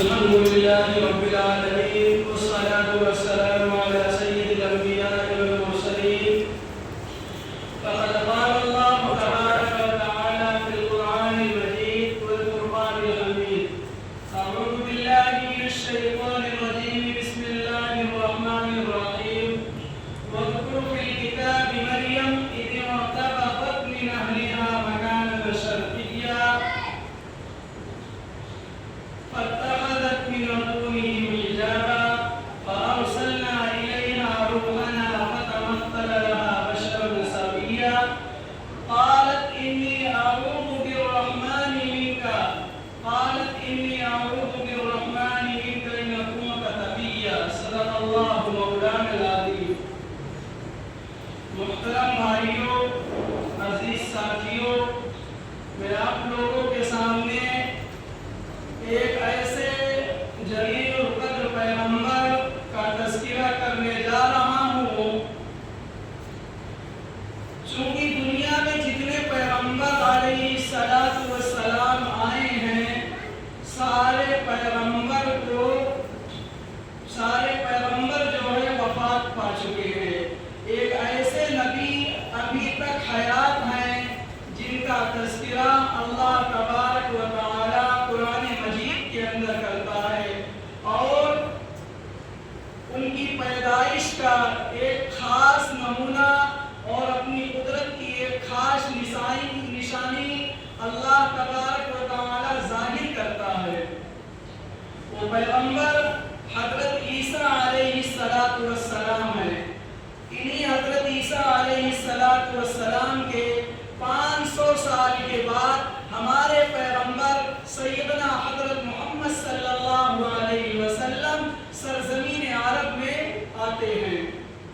الحمد لله رب العالمين والصلاة والسلام على سيد الأنبياء والمرسلين. فقد قال الله تبارك وتعالى في القرآن المجيد والفرقان الحميد: أعوذ بالله من الشيطان الرجيم. بسم الله الرحمن الرحيم. واذكر في الكتاب مريم إذ انتبذت من أهلها مكانا شرقيا فاتخذت من دونهم حجابا فأرسلنا إليها روحنا فتمثل لها بشرا سويا قالت إني أعوذ بالرحمن منك إن أكون تقيا. صدق الله مولانا العظيم. محترم بھائیوں، عزیز ساتھیوں، میں آپ لوگوں کے سامنے ایک ایسے جلیل القدر پیغمبر کا تذکرہ کرنے جا رہا ہوں. چونکہ دنیا میں جتنے پیغمبر علیہ السلام آئے ہیں، سارے پیغمبر جو ہے وفات پا چکے ہیں. ایک ایسے نبی ابھی تک حیات ہیں جن کا تذکرہ اللہ تبارک و تعالی قرآن مجید کے اندر کرتا ہے، اور ان کی پیدائش کا ایک خاص نمونہ اور اپنی قدرت کی ایک خاص نشانی اللہ تبارک و تعالی ظاہر کرتا ہے. وہ پیغمبر حضرت عیسیٰ علیہ السلام ہے. انہی حضرت عیسیٰ علیہ السلام کے 500 سال کے بعد ہمارے پیغمبر سیدنا حضرت محمد صلی اللہ علیہ وسلم سرزمین عرب میں آتے ہیں.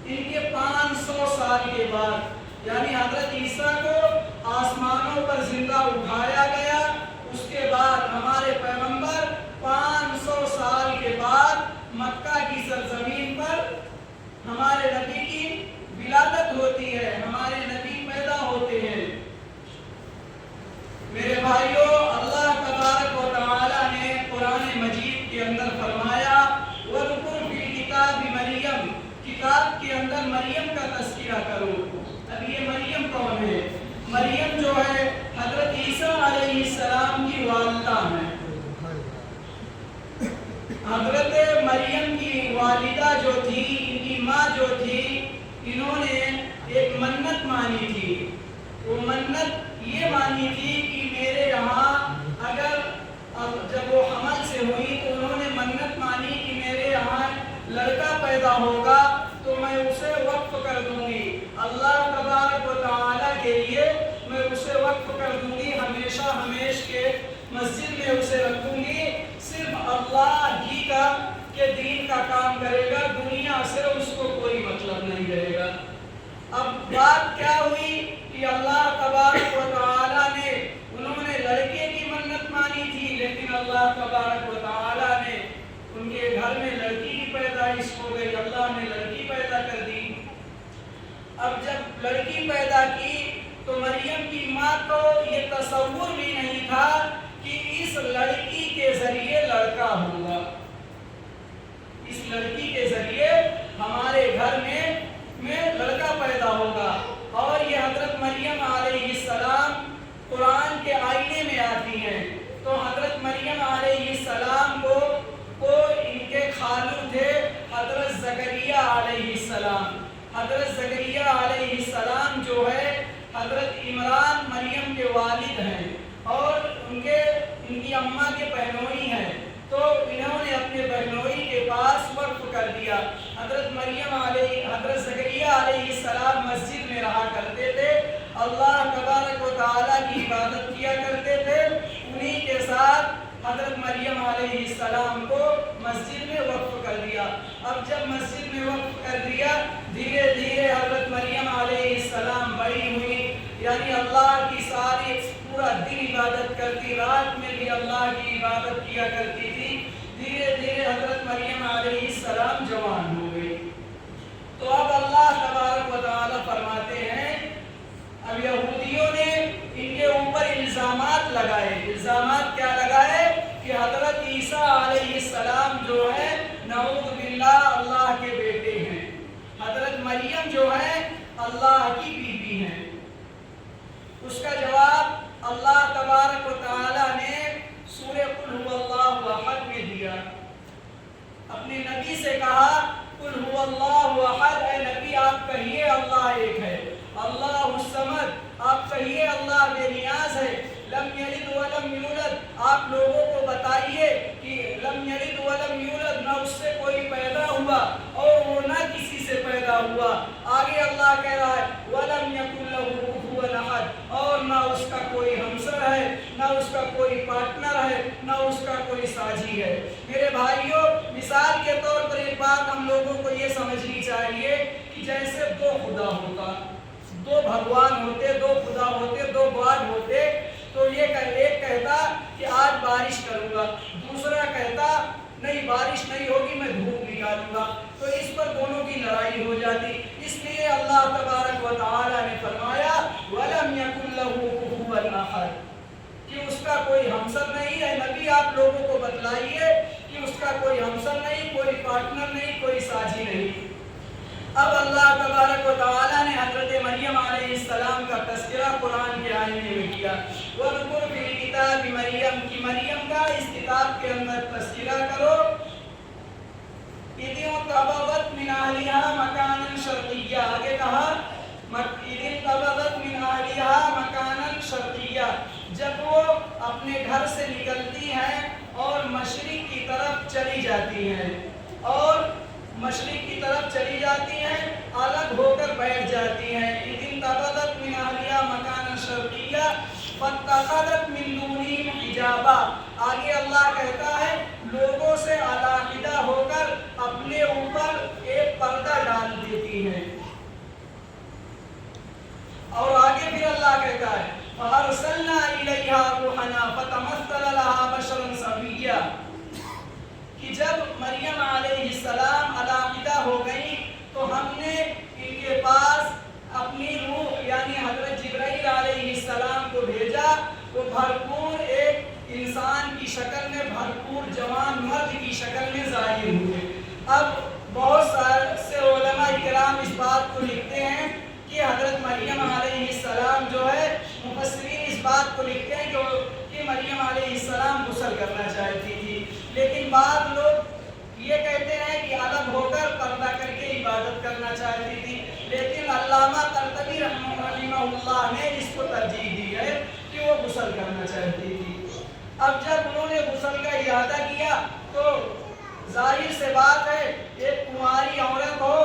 ان کے 500 سال کے بعد، یعنی حضرت عیسیٰ کو آسمانوں پر زندہ اٹھایا گیا. اس کے بعد ہمارے پیغمبر 500 سال کے بعد مکہ کی سرزمین پر ہمارے نبی کی ولادت ہوتی ہے، ہمارے نبی پیدا ہوتے ہیں. میرے بھائیوں، اللہ تبارک و تعالی نے قرآن مجید کے اندر فرمایا: وَاذْكُرْ فِي الْكِتَابِ مَرْيَمَ، کتاب کے اندر مریم کا تذکرہ کرو. اب یہ مریم کون ہے؟ مریم جو ہے حضرت عیسیٰ علیہ السلام کی والدہ ہے. حضرت مریم کی والدہ جو تھی، ان کی ماں جو تھی، انہوں نے ایک منت مانی تھی. وہ منت یہ مانی تھی کہ میرے یہاں اگر جب وہ حمل سے ہوئی تو انہوں نے منت مانی کہ میرے یہاں لڑکا پیدا ہوگا تو میں اسے وقف کر دوں گی اللہ تبارک و تعالی کے لیے. میں اسے وقف کر دوں گی، ہمیشہ ہمیش کے مسجد میں اسے رکھوں گی. صرف اللہ ہی کا کہ دین کا کام کرے گا، دنیا سے اس کو کوئی مطلب نہیں رہے گا. اب بات کیا ہوئی کہ اللہ تبارک و تعالی نے، انہوں نے لڑکے کی منت مانی تھی، لیکن اللہ تبارک و تعالی نے ان کے گھر میں لڑکی کی پیدائش ہو گئی. اللہ نے لڑکی پیدا کر دی. اب جب لڑکی پیدا کی تو مریم کی ماں کو یہ تصور بھی نہیں تھا کہ اس لڑکی کے ذریعے لڑکا ہوگا. اس لڑکی کے ذریعے ہمارے گھر میں لڑکا پیدا ہوگا. اور یہ حضرت مریم علیہ السلام قرآن کے آئینے میں آتی ہیں. تو حضرت مریم علیہ السلام کو ان کے خالو تھے حضرت زکریا علیہ السلام. حضرت زکریا علیہ السلام جو ہے حضرت عمران مریم کے والد ہیں اور ان کی اماں کے بہنوئی ہیں. تو انہوں نے اپنے بہنوئی کے پاس وقف کر دیا. حضرت زکریا علیہ السلام مسجد میں رہا کرتے تھے، اللہ تبارک و تعالی کی عبادت کیا کرتے تھے. انہی کے ساتھ حضرت مریم علیہ السلام کو مسجد میں وقف کر دیا. اب جب مسجد میں وقف کر دیا، دھیرے دھیرے حضرت مریم علیہ السلام بڑی ہوئی، یعنی اللہ کی ساری پورا دن عبادت کرتی، رات میں بھی اللہ کی عبادت کیا کرتی تھی. دھیرے دھیرے حضرت مریم علیہ السلام جوان ہو گئی. تو اب اللہ تبارک و تعالی فرماتے ہیں، اب یہودیوں نے ان کے اوپر الزامات لگائے. الزامات کیا لگائے کہ حضرت عیسیٰ علیہ السلام جو ہے نعوذ باللہ اللہ کے بیٹے ہیں، حضرت مریم جو ہے اللہ کی بیوی ہیں؟ اس کا جواب اللہ تبارک و تعالی نے سورہ قل هو اللہ احد میں دیا۔ اپنے نبی سے کہا قل هو اللہ احد، اے نبی آپ کہیے اللہ ایک ہے، اللہ الصمد آپ کہیے اللہ بے نیاز ہے، لم یلد ولم یولد آپ لوگوں کو بتائیے کہ لم یلد ولم یولد نہ اس سے کوئی پیدا ہوا اور وہ نہ کسی سے پیدا ہوا۔ آگے اللہ کہہ رہا ہے ولم یکن لہ کفوا احد، اور نہ اس کا کوئی ہمسر ہے، نہ اس کا کوئی پارٹنر ہے، نہ اس کا کوئی ساجی ہے۔ میرے بھائیوں، مثال کے طور پر ایک بات ہم لوگوں کو یہ سمجھنی چاہیے کہ جیسے دو خدا ہوتا، دو بھگوان ہوتے، دو خدا ہوتے، دو گاڈ ہوتے، تو یہ ایک کہتا کہ آج بارش کروں گا، دوسرا کہتا نہیں بارش نہیں ہوگی میں دھوپ نکالوں گا، تو اس پر دونوں کی لڑائی ہو جاتی۔ اس لیے اللہ تبارک و تعالی نے فرمایا وَلَمْ يَكُنْ لَهُ كُفُوًا أَحَدٌ، کہ اس کا کوئی ہمسر نہیں ہے۔ نبی آپ لوگوں کو بتلائیے کہ اس کا کوئی ہمسر نہیں، کوئی پارٹنر نہیں، کوئی ساجی نہیں۔ اب اللہ تبارک و تعالی نے حضرت مریم علیہ السلام کا تذکرہ قرآن کے آئینے میں کیا۔ وَاذْكُرْ فِي الْكِتَابِ مریم، کی مریم کا اس کتاب کے اندر تذکرہ کرو۔ اِذِ انتبذت من أهلها مكانا شرقيا، آگے کہا اِذِ انتبذت من أهلها مكانا شرقيا، جب وہ اپنے گھر سے نکلتی ہیں اور مشرق کی طرف چلی جاتی ہیں، اور مشرق کی طرف چلی جاتی ہیں، الگ ہو کر بیٹھ جاتی ہیں۔ اِذِ انتبذت من أهلها مكانا شرقيا فاتخذت من دونهم حجابا، آگے اللہ کہتا ہے لوگوں سے علیحدہ ہو کر اپنے اوپر ایک پردہ ڈال دیتی ہیں۔ اور آگے پھر اللہ کہتا ہے فَأَرْسَلْنَا إِلَيْهَا رُوحَنَا فَتَمَثَّلَ لَهَا بَشَرًا سَوِيًّا، کہ جب مریم علیہ السلام علیحدہ ہو گئی تو ہم نے ان کے پاس اپنی روح یعنی حضرت جبرائیل علیہ السلام کو بھیجا، وہ بھرپور ایک انسان کی شکل میں، بھرپور جوان مرد کی شکل میں ظاہر ہوئے۔ اب بہت سے علماء کرام اس بات کو لکھتے ہیں کہ حضرت مریم علیہ السلام جو ہے، مفسرین اس بات کو لکھتے ہیں کہ مریم علیہ السلام غسل کرنا چاہتی تھی، لیکن بعض لوگ یہ کہتے ہیں کہ الگ ہو کر پردہ کر کے عبادت کرنا چاہتی تھی، لیکن علامہ قرطبی رحمہ اللہ نے اس کو ترجیح دی ہے کہ وہ غسل کرنا چاہتی تھی۔ اب جب انہوں نے غسل کا ارادہ کیا تو ظاہر سے بات ہے ایک کنواری عورت ہو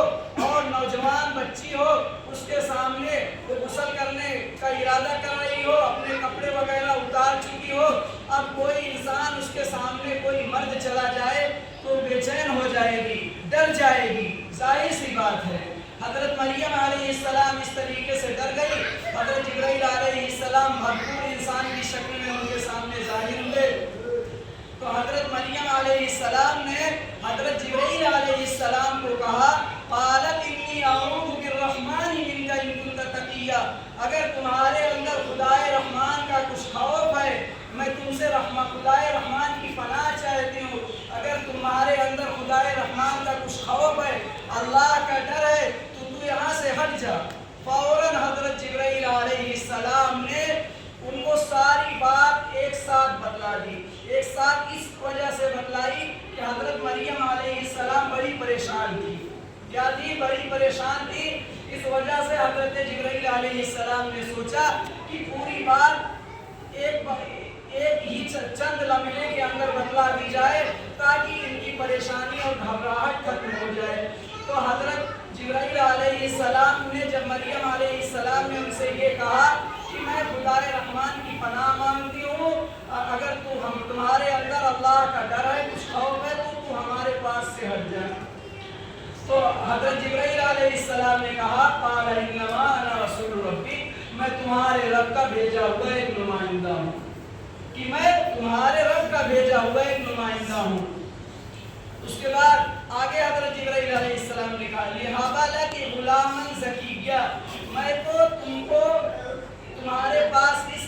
اور نوجوان بچی ہو، اس کے سامنے وہ غسل کرنے کا ارادہ کر رہی ہو، اپنے کپڑے وغیرہ اتار چکی ہو، اب کوئی انسان اس کے سامنے کوئی مرد چلا جائے تو بے چین ہو جائے گی، ڈر جائے گی، ظاہر سی بات ہے۔ حضرت مریم علیہ السلام اس طریقے سے ڈر گئی، حضرت جبرائیل علیہ السلام بھرپور انسان کی شکل میں ان کے سامنے ظاہر ہوئے، تو حضرت مریم علیہ السلام نے حضرت جبرائیل علیہ السلام کو کہا قالت انی اعوذ بالرحمن منک ان کنت تقیا، اگر تمہارے اندر خدائے رحمان کا کچھ خوف ہے میں تم سے خدائے رحمان کی پناہ چاہتی ہوں، اگر تمہارے اندر خدائے رحمان کا کچھ خوف ہے، اللہ کا ڈر ہے تو یہاں سے ہٹ جا۔ فوراً حضرت جبرائیل علیہ السلام نے ان کو ساری بات ایک ساتھ بتلا دی، ایک ساتھ اس وجہ سے بتلائی کہ حضرت مریم علیہ السلام بڑی پریشان تھی، کیا تھی؟ بڑی پریشان تھی۔ اس وجہ سے حضرت جبرائیل علیہ السلام نے سوچا کہ پوری بات ایک ہی چند لمحے کے اندر بتلا دی جائے تاکہ ان کی پریشانی اور گھبراہٹ ختم ہو جائے۔ تو حضرت جبرائیل علیہ السلام نے جب مریم علیہ السلام نے ان سے یہ کہا کہ میں خدائے رحمان کی پناہ مانگتی ہوں، اگر تمہارے اندر اللہ کا ڈر ہے، کچھ خوف ہے تو ہمارے پاس سے ہٹ جائے، تو حضرت جبرائیل علیہ السلام نے کہا قال انما انا رسول ربی، میں تمہارے رب کا بھیجا ہوا ایک نمائندہ ہوں، کہ میں تمہارے رب کا بھیجا ہوا ایک نمائندہ ہوں۔ اس کے بعد آگے حضرت جبرائیل علیہ السلام نے کہا لہٰذا لکی غلاما زکیہ، میں تو تم کو تمہارے پاس اس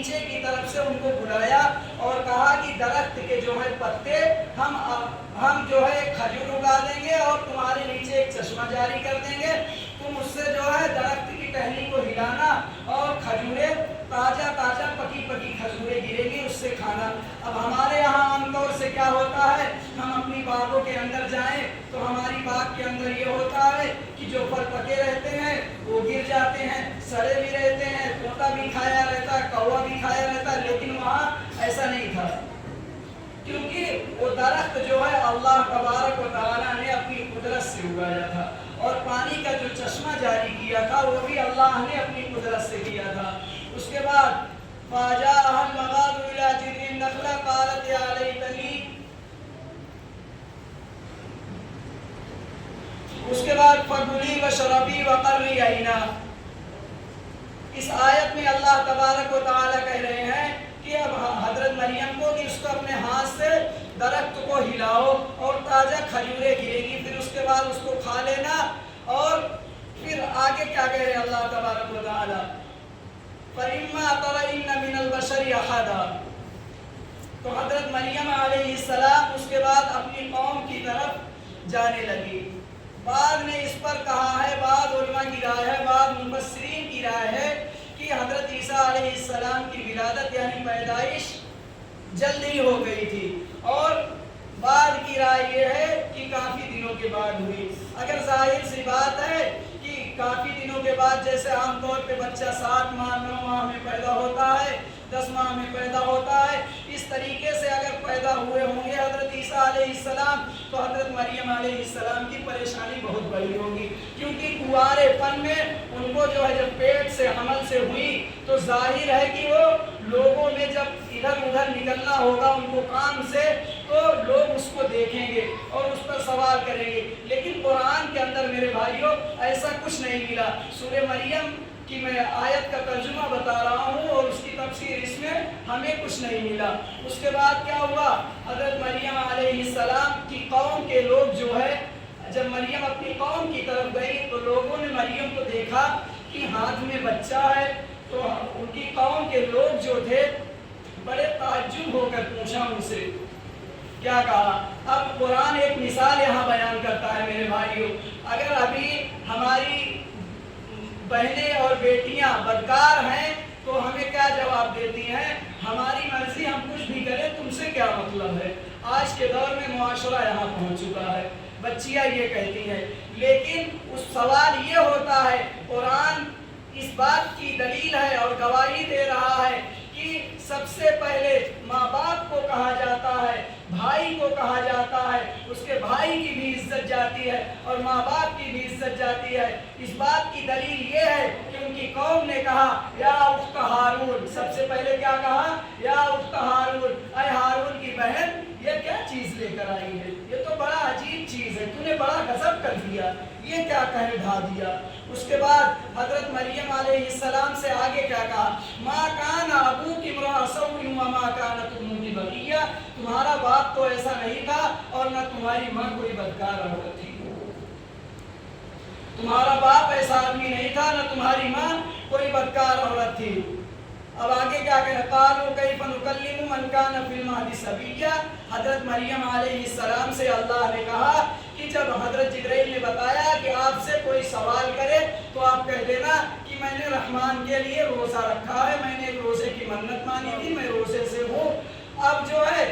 نیچے کی طرف سے ان کو بلایا اور کہا کہ درخت کے جو ہے پتے ہم جو ہے کھجور اگا دیں گے اور تمہارے نیچے ایک چشمہ جاری کر دیں گے، تم اس سے جو ہے درخت کی ٹہنی کو ہلانا اور کھجوریں تازہ تازہ پکی پکی کھجوریں گریں گی، اس سے کھانا۔ اب ہمارے یہاں عام طور سے کیا ہوتا ہے، ہم اپنی باغوں کے اندر جائیں تو ہماری باغ کے اندر یہ ہوتا ہے کہ جو پھل پکے رہتے ہیں وہ گر جاتے ہیں، سڑے بھی رہتے ہیں، طوطا بھی کھایا رہتا ہے، کوا بھی کھایا رہتا ہے، لیکن وہاں ایسا نہیں تھا، کیونکہ وہ درخت جو ہے اللہ تبارک و تعالیٰ نے اپنی قدرت سے اگایا تھا، اور پانی کا جو چشمہ جاری کیا تھا وہ بھی اللہ نے اپنی قدرت سے کیا تھا۔ اس کے بعد فَجَاءَهَا الْمَخَاضُ إِلَىٰ جِذْعِ النَّخْلَةِ قَالَتْ يَا لَيْتَنِي، اس کے بعد فَكُلِي وَاشْرَبِي وَقَرِّي عَيْنًا۔ اس آیت میں اللہ تبارک و تعالیٰ کہہ رہے ہیں کہ اب حضرت مریم کو کہ اس کو اپنے ہاتھ سے درخت کو ہلاؤ اور تازہ کھجوریں گرے گی، پھر اس کے بعد اس کو کھا لینا، اور پھر آگے کیا کہہ رہے اللہ تبارک و تعالیٰ، فَإِمَّا تَرَيِنَّ مِنَ الْبَشَرِ أَحَدًا۔ تو حضرت مریم علیہ السلام اس کے بعد اپنی قوم کی طرف جانے لگی۔ بعض نے اس پر کہا ہے، بعض علماء کی رائے ہے، بعض مفسرین کی رائے ہے کہ حضرت عیسیٰ علیہ السلام کی ولادت یعنی پیدائش جلدی ہو گئی تھی، اور بعد کی رائے یہ ہے کہ کافی دنوں کے بعد ہوئی۔ اگر ظاہر سی بات ہے کہ کافی دنوں کے بعد، جیسے عام طور پہ بچہ 7 ماہ 9 ماہ میں پیدا ہوتا ہے، 10 ماہ میں پیدا ہوتا ہے، اس طریقے سے اگر پیدا ہوئے ہوں گے حضرت عیسیٰ علیہ السلام، تو حضرت مریم علیہ السلام کی پریشانی بہت بڑی ہوگی، کیونکہ کنوارے پن میں ان کو جو ہے جب پیٹ سے حمل سے ہوئی تو ظاہر ہے کہ وہ لوگوں میں جب ادھر ادھر نکلنا ہوگا ان کو کام سے، تو لوگ اس کو دیکھیں گے اور اس پر سوال کریں گے، لیکن قرآن کے اندر میرے بھائیوں ایسا کچھ نہیں ملا۔ سورہ مریم کی میں آیت کا ترجمہ بتا رہا ہوں اور اس کی تفسیر، اس میں ہمیں کچھ نہیں ملا۔ اس کے بعد کیا ہوا، حضرت مریم علیہ السلام کی قوم کے لوگ جو ہے، جب مریم اپنی قوم کی طرف گئی تو لوگوں نے مریم کو دیکھا کہ ہاتھ میں بچہ ہے، تو ان کی قوم کے لوگ جو تھے بڑے تعجب ہو کر پوچھا ان سے، کیا کہا؟ اب قرآن ایک مثال یہاں بیان کرتا ہے میرے بھائیوں، اگر ابھی ہماری بہنیں اور بیٹیاں بدکار ہیں تو ہمیں کیا جواب دیتی ہیں، ہماری مرضی ہم کچھ بھی کریں، تم سے کیا مطلب ہے۔ آج کے دور میں معاشرہ یہاں پہنچ چکا ہے، بچیاں یہ کہتی ہیں، لیکن اس سوال یہ ہوتا ہے، قرآن اس بات کی دلیل ہے اور گواہی دے رہا ہے کہ سب سے پہلے ماں باپ کو کہا جاتا ہے، بھائی کو کہا جاتا ہے، اس کے بھائی کی بھی عزت جاتی ہے اور ماں باپ کی بھی عزت جاتی ہے۔ اس بات کی دلیل یہ ہے کہ ان کی قوم نے کہا یا اخت ہارون، سب سے پہلے کیا کہا، یا اخت ہارون، اے ہارون کی بہن یہ کیا چیز لے کر آئی ہے، یہ تو بڑا عجیب چیز ہے، تو نے بڑا غضب کر دیا، یہ کیا کہہ ڈھا دیا۔ اس کے بعد حضرت مریم علیہ السلام سے آگے کیا کہا، ما کان ابوک امرأ سوء وما کانت امک بغیہ، تمہارا باپ تو ایسا نہیں تھا اور نہ تمہاری ماں کوئی بدکار عورت تھی، تمہارا باپ ایسا آدمی نہیں تھا، نہ تمہاری ماں کوئی بدکار عورت تھی۔ اب آگے کیا کہا، قالوا کیف نکلم من کان فی المہد صبیا، حضرت مریم علیہ السلام سے اللہ نے کہا کہ جب حضرت جبرائیل نے بتایا کہ آپ سے کوئی سوال کرے تو آپ کہہ دینا کہ میں نے رحمان کے لیے روزہ رکھا ہے، میں نے ایک روزے کی منت مانی تھی، میں روزے سے ہوں۔ اب جو ہے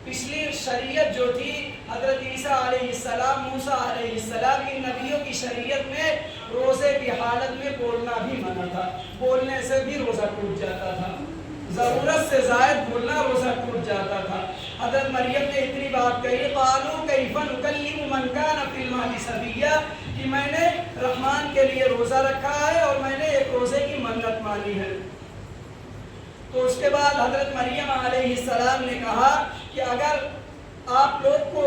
پچھلی شریعت جو تھی حضرت عیسیٰ علیہ السلام، موسیٰ علیہ السلام، ان نبیوں کی شریعت میں روزے کی حالت میں بولنا بھی منع تھا، بولنے سے بھی روزہ ٹوٹ جاتا تھا، ضرورت سے زائد بولنا روزہ ٹوٹ جاتا تھا۔ حضرت مریم نے اتنی بات کہی، قالوا کیف نکلم من کان فی المہد صبیا، کہ میں نے رحمان کے لیے روزہ رکھا ہے اور میں نے ایک روزے کی منت مانی ہے۔ تو اس کے بعد حضرت مریم علیہ السلام نے کہا کہ اگر آپ لوگ کو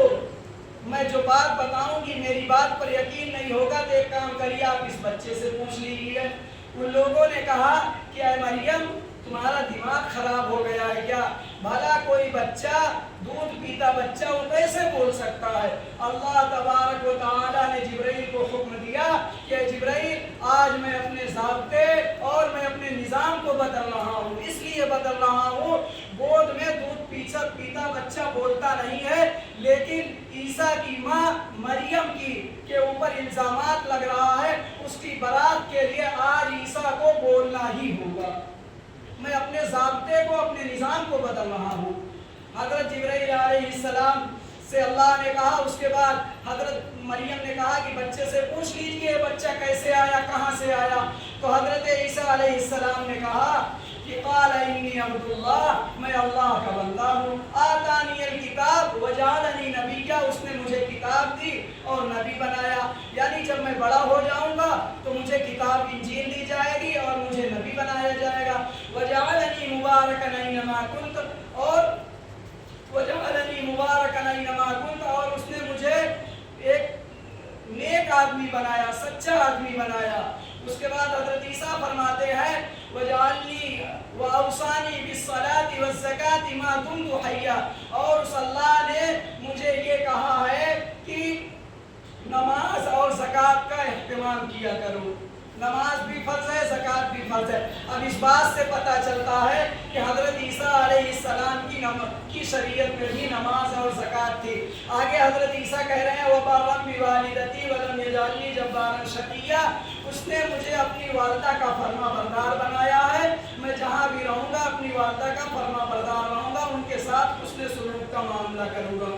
میں جو بات بتاؤں گی میری بات پر یقین نہیں ہوگا تو ایک کام کریے، آپ اس بچے سے پوچھ لیجیے۔ ان لوگوں نے کہا کہ اے مریم تمہارا دماغ خراب ہو گیا ہے کیا، بھلا کوئی بچہ دودھ پیتا بچہ وہ کیسے بول سکتا ہے؟ اللہ تبارک و تعالیٰ نے جبرائیل کو حکم دیا کہ جبرائیل آج میں اپنے ضابطے اور میں اپنے نظام کو بدل رہا ہوں، اس لیے بدل رہا ہوں گود میں دودھ پیتا بچہ بولتا نہیں ہے، لیکن عیسیٰ کی ماں مریم کی کے اوپر الزامات لگ رہا ہے، اس کی برات کے لیے آج عیسیٰ کو بولنا ہی ہوگا۔ میں اپنے ضابطے کو، اپنے نظام کو بدل رہا ہوں۔ حضرت جبرائیل علیہ السلام سے اللہ نے کہا، اس کے بعد حضرت مریم نے کہا کہ بچے سے پوچھ لیجئے بچہ کیسے آیا، کہاں سے آیا؟ تو حضرت عیسیٰ علیہ السلام نے کہا کہ قال انی عبد اللہ، میں اللہ کا بندہ ہوں، آتانی الکتاب وجعلنی نبیا، اس نے مجھے کتاب دی اور نبی بنایا، یعنی جب میں بڑا ہو جاؤں گا تو مجھے کتاب انجیل دی جائے گی اور مجھے نبی بنایا جائے گا۔ وجعلنی مبارکا اینما کنت، اور وجعلنی مبارکا اینما کنت، اور اس نے مجھے ایک نیک آدمی بنایا، سچا آدمی بنایا۔ اس کے بعد حضرت عیسیٰ فرماتے ہیں وجعلنی واوصانی بالصلاۃ والزکاۃ ما دمت حیا، اور اس اللہ نے مجھے یہ کہا ہے کہ نماز اور زکوٰۃ کا اہتمام کیا کرو، نماز بھی فرض ہے، زکوٰۃ بھی فرض ہے۔ اب اس بات سے پتہ چلتا ہے کہ حضرت عیسیٰ علیہ السلام کی شریعت میں بھی نماز اور زکوٰۃ تھی۔ آگے حضرت عیسیٰ کہہ رہے ہیں وَبَرًّا بِوَالِدَتِي وَلَمْ يَجْعَلْنِي جَبَّارًا شَقِيًّا، اس نے مجھے اپنی والدہ کا فرما بردار بنایا ہے، میں جہاں بھی رہوں گا اپنی والدہ کا فرما بردار رہوں گا، ان کے ساتھ حسن سلوک کا معاملہ کروں گا۔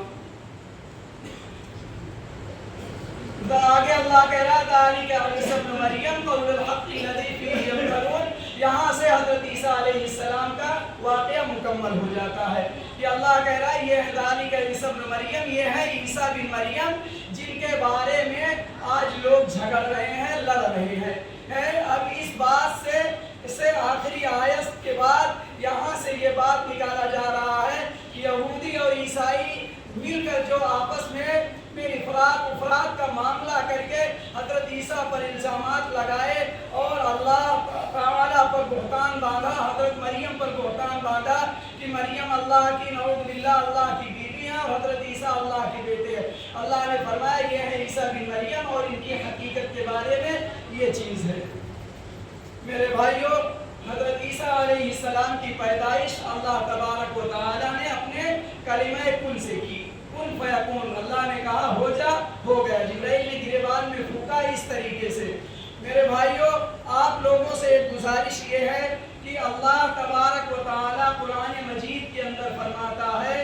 آگے اللہ کہہ رہا ذالک عیسی ابن مریم قول الحق الذی فیہ یمترون، یہاں سے حضرت عیسیٰ علیہ السلام کا واقعہ مکمل ہو جاتا ہے کہ اللہ کہہ رہا ہے یہ ہے ذالک عیسی ابن مریم، یہ ہے عیسیٰ بن مریم جن کے بارے میں آج لوگ جھگڑ رہے ہیں، لڑ رہے ہیں۔ اب اس بات سے آخری آیت کے بعد یہاں سے یہ بات نکالا جا رہا ہے کہ یہودی اور عیسائی مل کر جو آپس میں افراد کا معاملہ کر کے حضرت عیسیٰ پر الزامات لگائے اور اللہ تعالیٰ پر بہتان باندھا، حضرت مریم پر بہتان باندھا کہ مریم اللہ کی نعوذ باللہ اللہ کی بیوی ہے اور حضرت عیسیٰ اللہ کے بیٹے ہیں۔ اللہ نے فرمایا یہ ہے عیسیٰ بن مریم اور ان کی حقیقت کے بارے میں یہ چیز ہے۔ میرے بھائیوں، حضرت عیسیٰ علیہ السلام کی پیدائش اللہ تبارک و تعالیٰ نے اپنے کلمہ کن سے کی، کن فیکون، اللہ نے کہا ہو جا، ہو گیا۔ جبرائیل نے گریبان میں پھونکا اس طریقے سے۔ میرے بھائیوں، آپ لوگوں سے ایک گزارش یہ ہے کہ اللہ تبارک و تعالیٰ قرآن مجید کے اندر فرماتا ہے،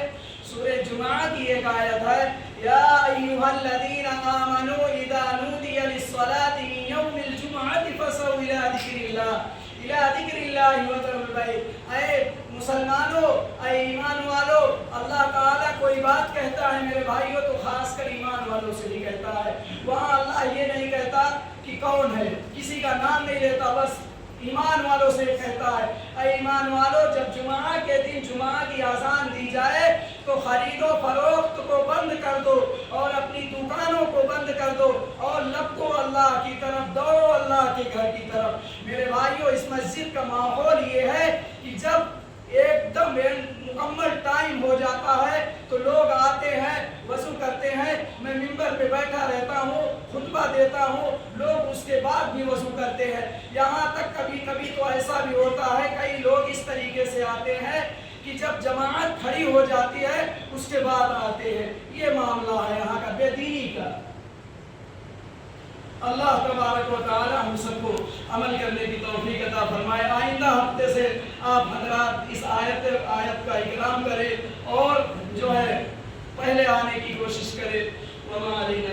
سورہ جمعہ کی ایک آیت ہے یا ایھا الذین آمنوا اذا نودی للصلاۃ من یوم الجمعۃ فاسعوا الی ذکر اللہ وذروا البیع، اے مسلمانوں، اے ایمان والو، اللہ تعالیٰ کوئی بات کہتا ہے میرے بھائیوں تو خاص کر ایمان والوں سے ہی کہتا ہے۔ وہاں اللہ یہ نہیں کہتا کہ کون ہے، کسی کا نام نہیں لیتا، بس ایمان والوں سے کہتا ہے اے ایمان والو جب جمعہ کے دن جمعہ کی اذان دی جائے تو خرید و فروخت کو بند کر دو اور اپنی دکانوں کو بند کر دو اور لپکو اللہ کی طرف، دوڑو اللہ کے گھر کی طرف۔ میرے بھائیوں، اس مسجد کا ماحول یہ ہے کہ جب ایک دم مکمل ٹائم ہو جاتا ہے تو لوگ آتے ہیں، وضو کرتے ہیں، میں ممبر پہ بیٹھا رہتا ہوں، خطبہ دیتا ہوں، لوگ اس کے بعد بھی وضو کرتے ہیں۔ یہاں تک کبھی کبھی تو ایسا بھی ہوتا ہے کئی لوگ اس طریقے سے آتے ہیں کہ جب جماعت کھڑی ہو جاتی ہے اس کے بعد آتے ہیں۔ یہ معاملہ ہے یہاں کا بے دینی کا۔ اللہ تبارک و تعالی ہم سب کو عمل کرنے کی توفیق عطا فرمائے۔ آئندہ ہفتے سے آپ حضرات اس آیت کا اکرام کریں اور جو ہے پہلے آنے کی کوشش کریں۔ وما علینا